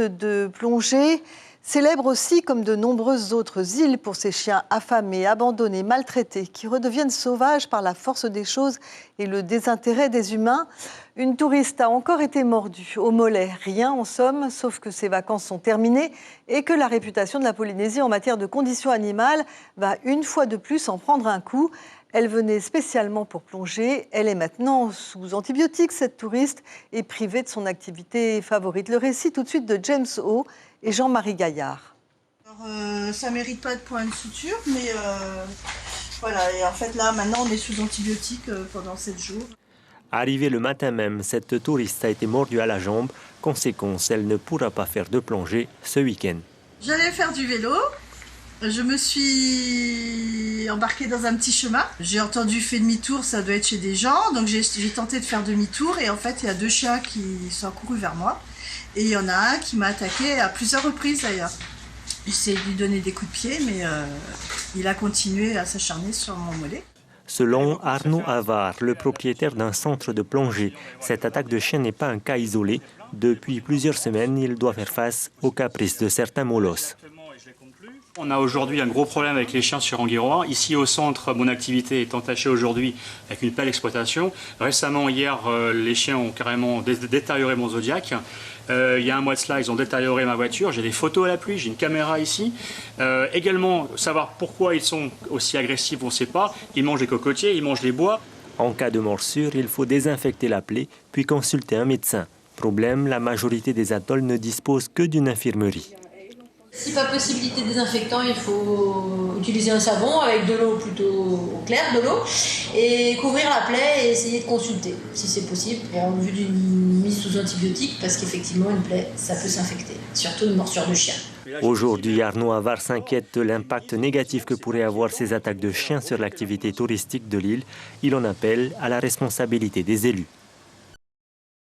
De plongée, célèbre aussi comme de nombreuses autres îles pour ces chiens affamés, abandonnés, maltraités, qui redeviennent sauvages par la force des choses et le désintérêt des humains. Une touriste a encore été mordue au mollet. Rien en somme, sauf que ses vacances sont terminées et que la réputation de la Polynésie en matière de conditions animales va une fois de plus en prendre un coup. Elle venait spécialement pour plonger. Elle est maintenant sous antibiotiques, cette touriste, et privée de son activité favorite. Le récit tout de suite de James O et Jean-Marie Gaillard. Alors, ça ne mérite pas de point de suture, mais voilà. Et en fait, là, maintenant, on est sous antibiotiques pendant 7 jours. Arrivée le matin même, cette touriste a été mordue à la jambe. Conséquence, elle ne pourra pas faire de plongée ce week-end. J'allais faire du vélo. Je me suis embarquée dans un petit chemin. J'ai entendu fait demi-tour, ça doit être chez des gens. Donc j'ai tenté de faire demi-tour et en fait il y a 2 chiens qui sont accourus vers moi. Et il y en a un qui m'a attaqué à plusieurs reprises d'ailleurs. J'essaie de lui donner des coups de pied mais il a continué à s'acharner sur mon mollet. Selon Arnaud Havard, le propriétaire d'un centre de plongée, cette attaque de chien n'est pas un cas isolé. Depuis plusieurs semaines, il doit faire face aux caprices de certains molosses. On a aujourd'hui un gros problème avec les chiens sur Anguirrois. Ici au centre, mon activité est entachée aujourd'hui avec une pelle exploitation. Récemment, hier, les chiens ont carrément détérioré mon Zodiac. Il y a un mois de cela, ils ont détérioré ma voiture. J'ai des photos à l'appui, j'ai une caméra ici. Également, savoir pourquoi ils sont aussi agressifs, on ne sait pas. Ils mangent les cocotiers, ils mangent les bois. En cas de morsure, il faut désinfecter la plaie, puis consulter un médecin. Problème, la majorité des atolls ne disposent que d'une infirmerie. Si pas possibilité désinfectant, il faut utiliser un savon avec de l'eau plutôt claire, de l'eau, et couvrir la plaie et essayer de consulter, si c'est possible, en vue d'une mise sous antibiotiques, parce qu'effectivement, une plaie, ça peut s'infecter, surtout une morsure de chien. Aujourd'hui, Arnaud Havard s'inquiète de l'impact négatif que pourraient avoir ces attaques de chiens sur l'activité touristique de l'île. Il en appelle à la responsabilité des élus.